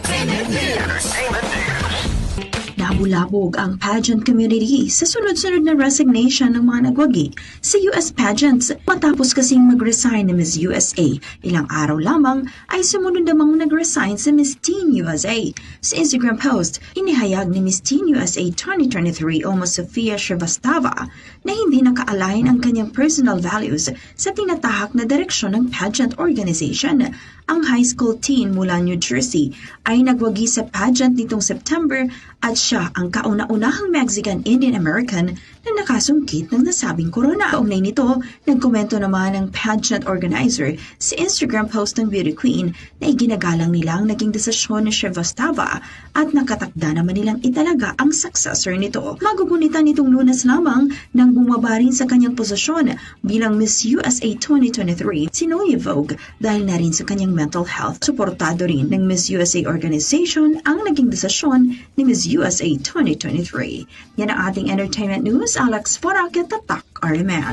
Entertainment News. Nabulabog ang pageant community sa sunod-sunod na resignation ng mga nagwagi sa US pageants matapos kasing mag-resign ni Miss USA. Ilang araw lamang ay sumunod namang nag-resign sa Miss Teen USA. Sa Instagram post, inihayag ni Miss Teen USA 2023 Almost Sofia Shrivastava na hindi naka-align ang kanyang personal values sa tinatahak na direksyon ng pageant organization. Ang high school teen mula New Jersey ay nagwagi sa pageant nitong September at siya ang kauna-unahang Mexican-Indian-American na nakasungkit ng nasabing corona. Kaugnay nito, nagkomento naman ang pageant organizer sa Instagram post ng beauty queen na iginagalang nilang naging desisyon ni Shrivastava at nakatakda naman nilang italaga ang successor nito. Magugunitan nitong Lunes lamang nang bumaba rin sa kanyang posisyon bilang Miss USA 2023 si Noye Vogue dahil na rin sa kanyang mental health. Suportado rin ng Miss USA organization ang naging desisyon ni Miss USA 2023. Yan ang ating entertainment news. Alex Forac at Tatak Ariman.